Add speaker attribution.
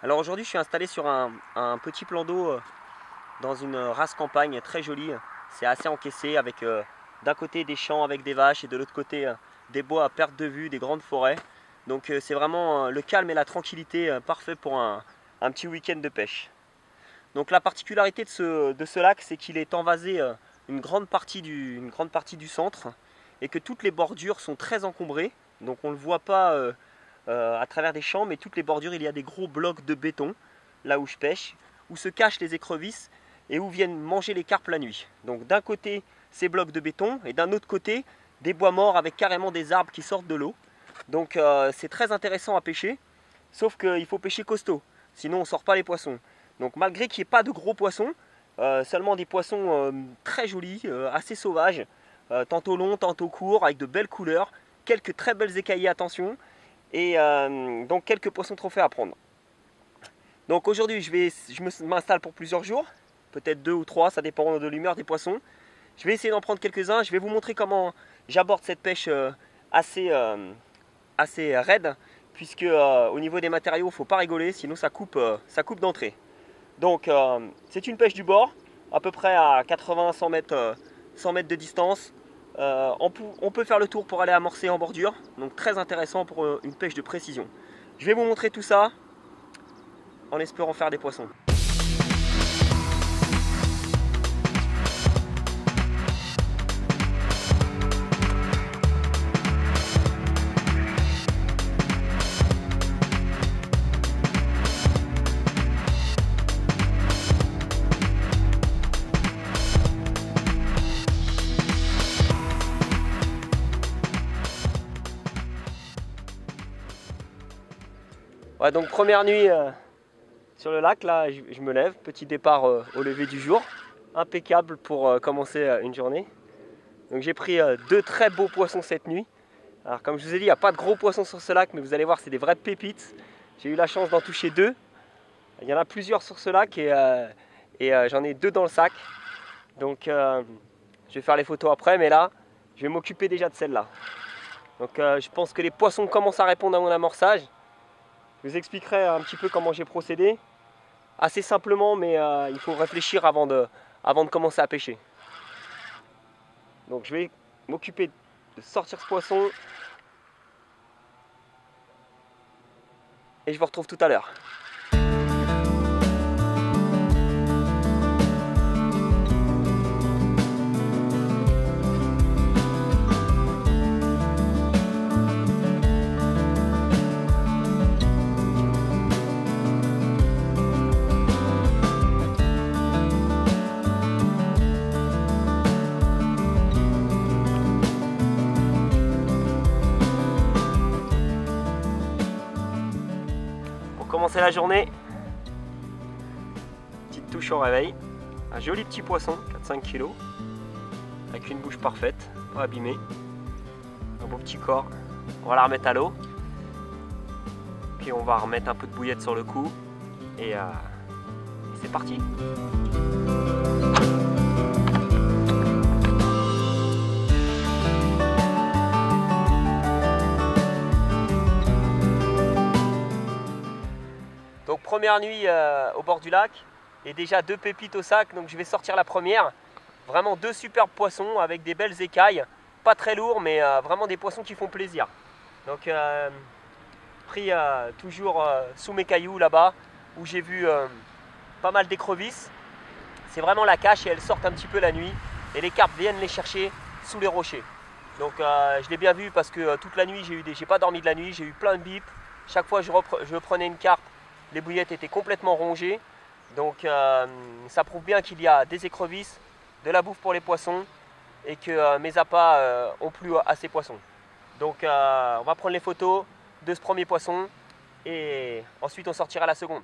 Speaker 1: Alors aujourd'hui je suis installé sur un petit plan d'eau dans une rase campagne très jolie. C'est assez encaissé avec d'un côté des champs avec des vaches et de l'autre côté des bois à perte de vue, des grandes forêts. Donc c'est vraiment le calme et la tranquillité parfait pour un petit week-end de pêche. Donc la particularité de ce lac, c'est qu'il est envasé une grande partie du centre et que toutes les bordures sont très encombrées. Donc on ne le voit pas à travers des champs, mais toutes les bordures, il y a des gros blocs de béton, là où je pêche, où se cachent les écrevisses et où viennent manger les carpes la nuit. Donc d'un côté, ces blocs de béton, et d'un autre côté, des bois morts avec carrément des arbres qui sortent de l'eau. Donc c'est très intéressant à pêcher, sauf qu'il faut pêcher costaud, sinon on ne sort pas les poissons. Donc malgré qu'il n'y ait pas de gros poissons, seulement des poissons très jolis, assez sauvages, tantôt longs, tantôt courts, avec de belles couleurs, quelques très belles écaillées, attention, et donc quelques poissons trophées à prendre. Donc aujourd'hui je m'installe pour plusieurs jours, peut-être 2 ou 3, ça dépend de l'humeur des poissons. Je vais essayer d'en prendre quelques-uns, je vais vous montrer comment j'aborde cette pêche assez raide, puisque au niveau des matériaux il ne faut pas rigoler, sinon ça coupe d'entrée. Donc c'est une pêche du bord, à peu près à 80-100 mètres, 100 mètres de distance. On peut faire le tour pour aller amorcer en bordure, donc très intéressant pour une pêche de précision. Je vais vous montrer tout ça en espérant faire des poissons. Ouais, donc première nuit sur le lac, là je me lève, petit départ au lever du jour, impeccable pour commencer une journée. Donc j'ai pris 2 très beaux poissons cette nuit. Alors comme je vous ai dit, il n'y a pas de gros poissons sur ce lac, mais vous allez voir, c'est des vraies pépites. J'ai eu la chance d'en toucher 2. Il y en a plusieurs sur ce lac et j'en ai 2 dans le sac. Donc je vais faire les photos après, mais là je vais m'occuper déjà de celle-là. Donc je pense que les poissons commencent à répondre à mon amorçage. Je vous expliquerai un petit peu comment j'ai procédé. Assez simplement, mais il faut réfléchir avant de commencer à pêcher. Donc je vais m'occuper de sortir ce poisson. Et je vous retrouve tout à l'heure. Commencer la journée, petite touche au réveil, un joli petit poisson, 4-5 kg, avec une bouche parfaite, pas abîmée, un beau petit corps. On va la remettre à l'eau, puis on va remettre un peu de bouillette sur le cou, et c'est parti. Donc première nuit au bord du lac et déjà 2 pépites au sac, donc je vais sortir la première. Vraiment 2 superbes poissons avec des belles écailles, pas très lourds mais vraiment des poissons qui font plaisir. Donc pris toujours sous mes cailloux là-bas où j'ai vu pas mal d'écrevisses. C'est vraiment la cache et elles sortent un petit peu la nuit et les carpes viennent les chercher sous les rochers. Donc je l'ai bien vu parce que toute la nuit j'ai pas dormi de la nuit, j'ai eu plein de bips. Chaque fois je prenais une carpe, les bouillettes étaient complètement rongées, donc ça prouve bien qu'il y a des écrevisses, de la bouffe pour les poissons et que mes appâts ont plu à ces poissons. Donc on va prendre les photos de ce premier poisson et ensuite on sortira la seconde.